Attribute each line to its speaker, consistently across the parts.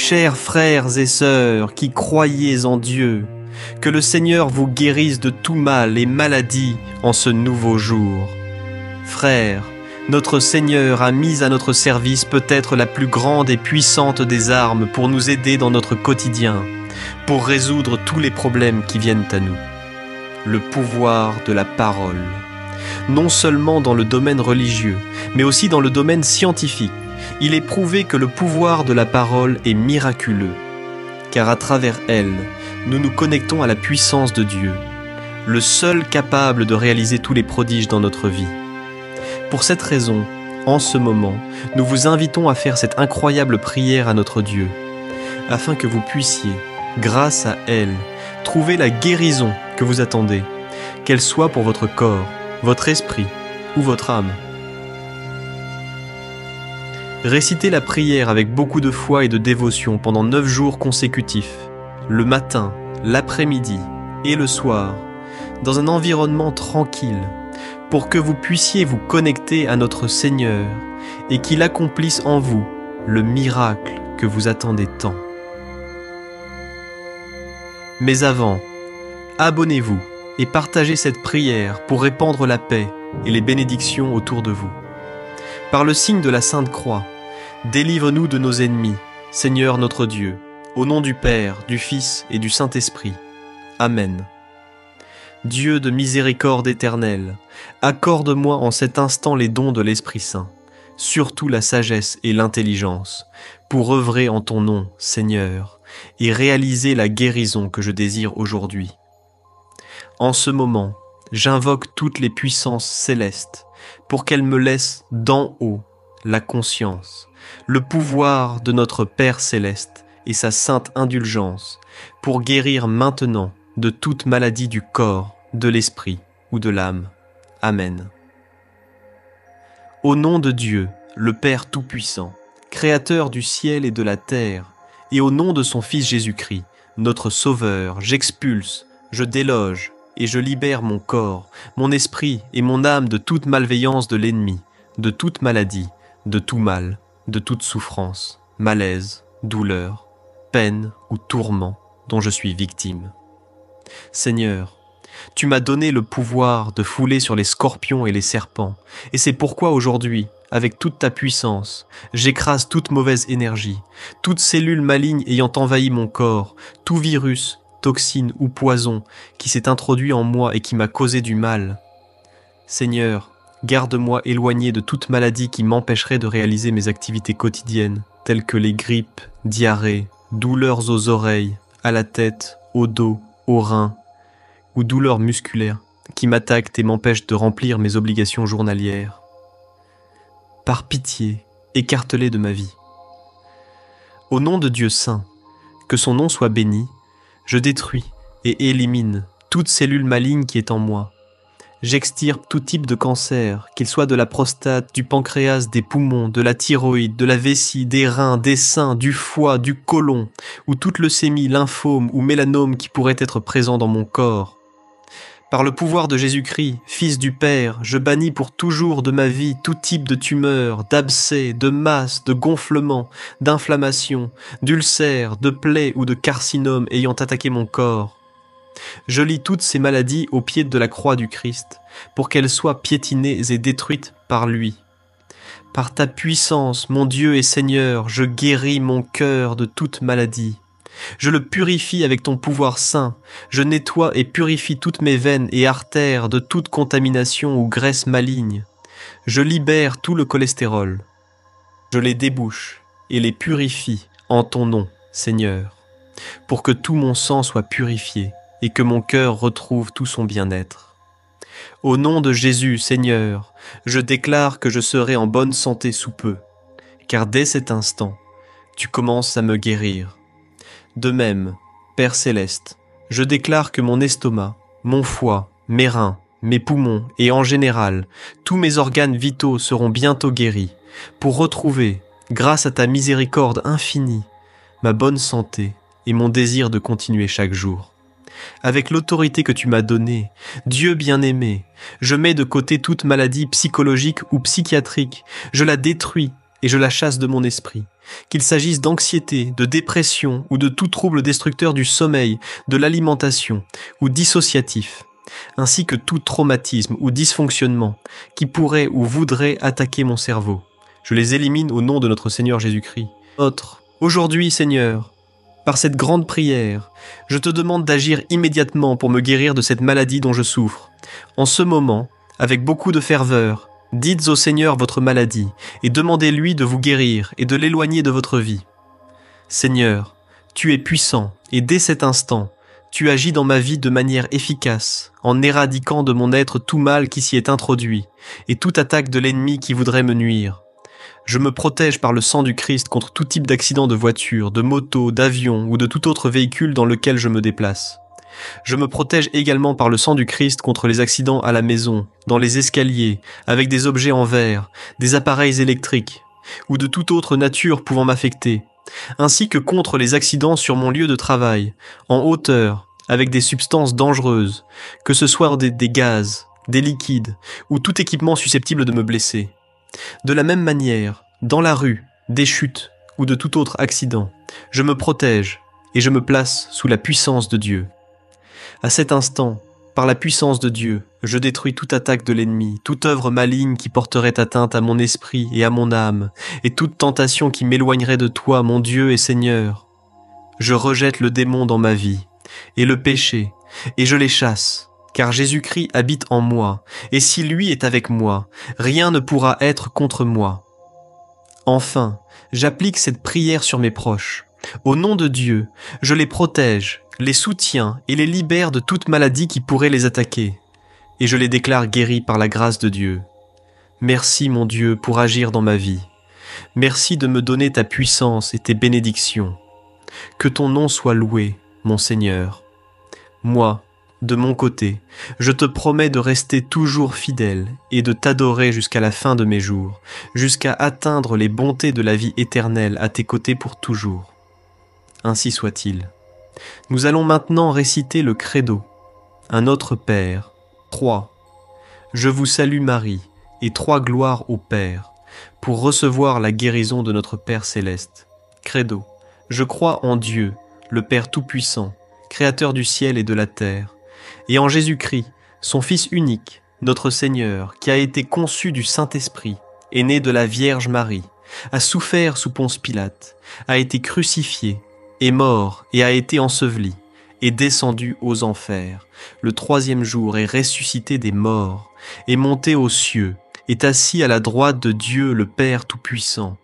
Speaker 1: Chers frères et sœurs qui croyez en Dieu, que le Seigneur vous guérisse de tout mal et maladie en ce nouveau jour. Frères, notre Seigneur a mis à notre service peut-être la plus grande et puissante des armes pour nous aider dans notre quotidien, pour résoudre tous les problèmes qui viennent à nous. Le pouvoir de la parole. Non seulement dans le domaine religieux, mais aussi dans le domaine scientifique, il est prouvé que le pouvoir de la parole est miraculeux, car à travers elle, nous nous connectons à la puissance de Dieu, le seul capable de réaliser tous les prodiges dans notre vie. Pour cette raison, en ce moment, nous vous invitons à faire cette incroyable prière à notre Dieu, afin que vous puissiez, grâce à elle, trouver la guérison que vous attendez, qu'elle soit pour votre corps, votre esprit ou votre âme. Récitez la prière avec beaucoup de foi et de dévotion pendant 9 jours consécutifs, le matin, l'après-midi et le soir, dans un environnement tranquille, pour que vous puissiez vous connecter à notre Seigneur et qu'il accomplisse en vous le miracle que vous attendez tant. Mais avant, abonnez-vous et partagez cette prière pour répandre la paix et les bénédictions autour de vous. Par le signe de la Sainte Croix, délivre-nous de nos ennemis, Seigneur notre Dieu, au nom du Père, du Fils et du Saint-Esprit. Amen. Dieu de miséricorde éternelle, accorde-moi en cet instant les dons de l'Esprit Saint, surtout la sagesse et l'intelligence, pour œuvrer en ton nom, Seigneur, et réaliser la guérison que je désire aujourd'hui. En ce moment, j'invoque toutes les puissances célestes pour qu'elles me laissent d'en haut la conscience, le pouvoir de notre Père céleste et sa sainte indulgence pour guérir maintenant de toute maladie du corps, de l'esprit ou de l'âme. Amen. Au nom de Dieu, le Père Tout-Puissant, Créateur du ciel et de la terre, et au nom de son Fils Jésus-Christ, notre Sauveur, j'expulse, je déloge et je libère mon corps, mon esprit et mon âme de toute malveillance de l'ennemi, de toute maladie, de tout mal, de toute souffrance, malaise, douleur, peine ou tourment dont je suis victime. Seigneur, tu m'as donné le pouvoir de fouler sur les scorpions et les serpents, et c'est pourquoi aujourd'hui, avec toute ta puissance, j'écrase toute mauvaise énergie, toute cellule maligne ayant envahi mon corps, tout virus, toxine ou poison qui s'est introduit en moi et qui m'a causé du mal. Seigneur, garde-moi éloigné de toute maladie qui m'empêcherait de réaliser mes activités quotidiennes, telles que les grippes, diarrhées, douleurs aux oreilles, à la tête, au dos, aux reins, ou douleurs musculaires qui m'attaquent et m'empêchent de remplir mes obligations journalières. Par pitié, écarte-les de ma vie. Au nom de Dieu saint, que son nom soit béni, je détruis et élimine toute cellule maligne qui est en moi. J'extirpe tout type de cancer, qu'il soit de la prostate, du pancréas, des poumons, de la thyroïde, de la vessie, des reins, des seins, du foie, du côlon, ou toute leucémie, lymphome ou mélanome qui pourrait être présent dans mon corps. Par le pouvoir de Jésus-Christ, Fils du Père, je bannis pour toujours de ma vie tout type de tumeur, d'abcès, de masse, de gonflement, d'inflammation, d'ulcère, de plaie ou de carcinome ayant attaqué mon corps. Je lie toutes ces maladies au pied de la croix du Christ, pour qu'elles soient piétinées et détruites par lui. Par ta puissance, mon Dieu et Seigneur, je guéris mon cœur de toute maladie. Je le purifie avec ton pouvoir saint, je nettoie et purifie toutes mes veines et artères de toute contamination ou graisse maligne. Je libère tout le cholestérol. Je les débouche et les purifie en ton nom, Seigneur, pour que tout mon sang soit purifié et que mon cœur retrouve tout son bien-être. Au nom de Jésus, Seigneur, je déclare que je serai en bonne santé sous peu, car dès cet instant, tu commences à me guérir. De même, Père Céleste, je déclare que mon estomac, mon foie, mes reins, mes poumons et en général, tous mes organes vitaux seront bientôt guéris pour retrouver, grâce à ta miséricorde infinie, ma bonne santé et mon désir de continuer chaque jour. Avec l'autorité que tu m'as donnée, Dieu bien-aimé, je mets de côté toute maladie psychologique ou psychiatrique, je la détruis et je la chasse de mon esprit, qu'il s'agisse d'anxiété, de dépression ou de tout trouble destructeur du sommeil, de l'alimentation ou dissociatif, ainsi que tout traumatisme ou dysfonctionnement qui pourrait ou voudrait attaquer mon cerveau. Je les élimine au nom de notre Seigneur Jésus-Christ. Aujourd'hui, Seigneur, par cette grande prière, je te demande d'agir immédiatement pour me guérir de cette maladie dont je souffre. En ce moment, avec beaucoup de ferveur, dites au Seigneur votre maladie et demandez-lui de vous guérir et de l'éloigner de votre vie. Seigneur, tu es puissant et dès cet instant, tu agis dans ma vie de manière efficace, en éradiquant de mon être tout mal qui s'y est introduit et toute attaque de l'ennemi qui voudrait me nuire. Je me protège par le sang du Christ contre tout type d'accident de voiture, de moto, d'avion ou de tout autre véhicule dans lequel je me déplace. Je me protège également par le sang du Christ contre les accidents à la maison, dans les escaliers, avec des objets en verre, des appareils électriques, ou de toute autre nature pouvant m'affecter, ainsi que contre les accidents sur mon lieu de travail, en hauteur, avec des substances dangereuses, que ce soit des gaz, des liquides, ou tout équipement susceptible de me blesser. De la même manière, dans la rue, des chutes, ou de tout autre accident, je me protège et je me place sous la puissance de Dieu. À cet instant, par la puissance de Dieu, je détruis toute attaque de l'ennemi, toute œuvre maligne qui porterait atteinte à mon esprit et à mon âme, et toute tentation qui m'éloignerait de toi, mon Dieu et Seigneur. Je rejette le démon dans ma vie, et le péché, et je les chasse, car Jésus-Christ habite en moi, et si lui est avec moi, rien ne pourra être contre moi. Enfin, j'applique cette prière sur mes proches. Au nom de Dieu, je les protège, les soutiens et les libère de toute maladie qui pourrait les attaquer. Et je les déclare guéris par la grâce de Dieu. Merci mon Dieu pour agir dans ma vie. Merci de me donner ta puissance et tes bénédictions. Que ton nom soit loué, mon Seigneur. Moi, de mon côté, je te promets de rester toujours fidèle et de t'adorer jusqu'à la fin de mes jours, jusqu'à atteindre les bontés de la vie éternelle à tes côtés pour toujours. Ainsi soit-il. Nous allons maintenant réciter le credo. Un Notre Père. 3. Je vous salue Marie, et 3 gloires au Père, pour recevoir la guérison de notre Père céleste. Credo. Je crois en Dieu, le Père Tout-Puissant, Créateur du ciel et de la terre, et en Jésus-Christ, son Fils unique, notre Seigneur, qui a été conçu du Saint-Esprit, est né de la Vierge Marie, a souffert sous Ponce Pilate, a été crucifié, est mort et a été enseveli, est descendu aux enfers, le 3e jour est ressuscité des morts, est monté aux cieux, est assis à la droite de Dieu le Père Tout-Puissant,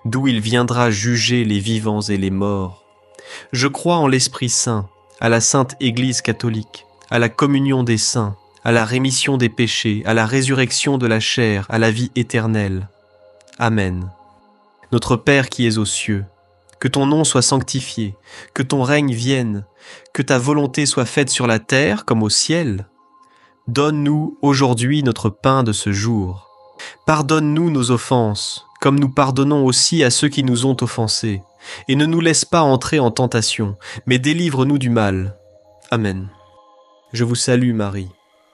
Speaker 1: d'où il viendra juger les vivants et les morts. Je crois en l'Esprit Saint, à la Sainte Église catholique, à la communion des saints, à la rémission des péchés, à la résurrection de la chair, à la vie éternelle. Amen. Notre Père qui es aux cieux, que ton nom soit sanctifié, que ton règne vienne, que ta volonté soit faite sur la terre comme au ciel. Donne-nous aujourd'hui notre pain de ce jour. Pardonne-nous nos offenses, comme nous pardonnons aussi à ceux qui nous ont offensés. Et ne nous laisse pas entrer en tentation, mais délivre-nous du mal. Amen. Je vous salue Marie,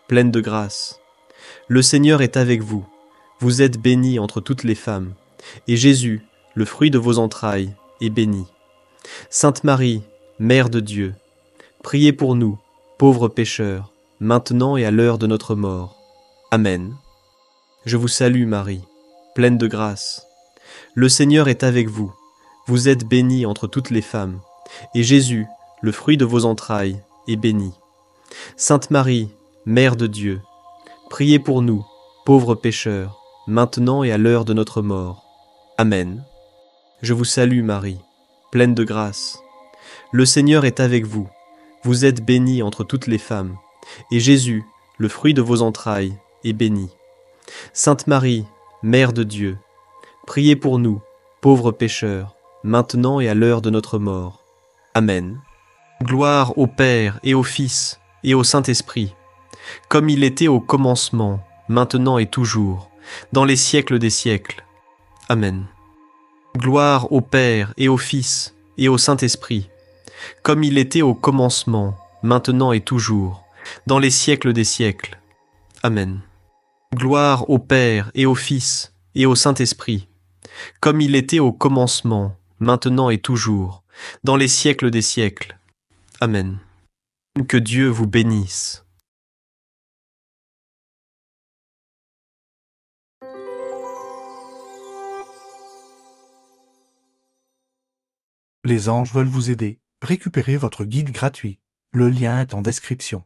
Speaker 1: pleine de grâce. Le Seigneur est avec vous. Vous êtes bénie entre toutes les femmes. Et Jésus, le fruit de vos entrailles, est béni. Sainte Marie, Mère de Dieu, priez pour nous, pauvres pécheurs, maintenant et à l'heure de notre mort. Amen. Je vous salue Marie, pleine de grâce. Le Seigneur est avec vous. Vous êtes bénie entre toutes les femmes, et Jésus, le fruit de vos entrailles, est béni. Sainte Marie, Mère de Dieu, priez pour nous, pauvres pécheurs, maintenant et à l'heure de notre mort. Amen. Je vous salue Marie, pleine de grâce. Le Seigneur est avec vous. Vous êtes bénie entre toutes les femmes, et Jésus, le fruit de vos entrailles, est béni. Sainte Marie, Mère de Dieu, priez pour nous, pauvres pécheurs, maintenant et à l'heure de notre mort. Amen. Gloire au Père et au Fils et au Saint-Esprit, comme il était au commencement, maintenant et toujours, dans les siècles des siècles. Amen. Gloire au Père et au Fils et au Saint-Esprit, comme il était au commencement, maintenant et toujours, dans les siècles des siècles. Amen. Gloire au Père et au Fils et au Saint-Esprit, comme il était au commencement, maintenant et toujours, dans les siècles des siècles. Amen. Que Dieu vous bénisse.
Speaker 2: Les anges veulent vous aider. Récupérez votre guide gratuit. Le lien est en description.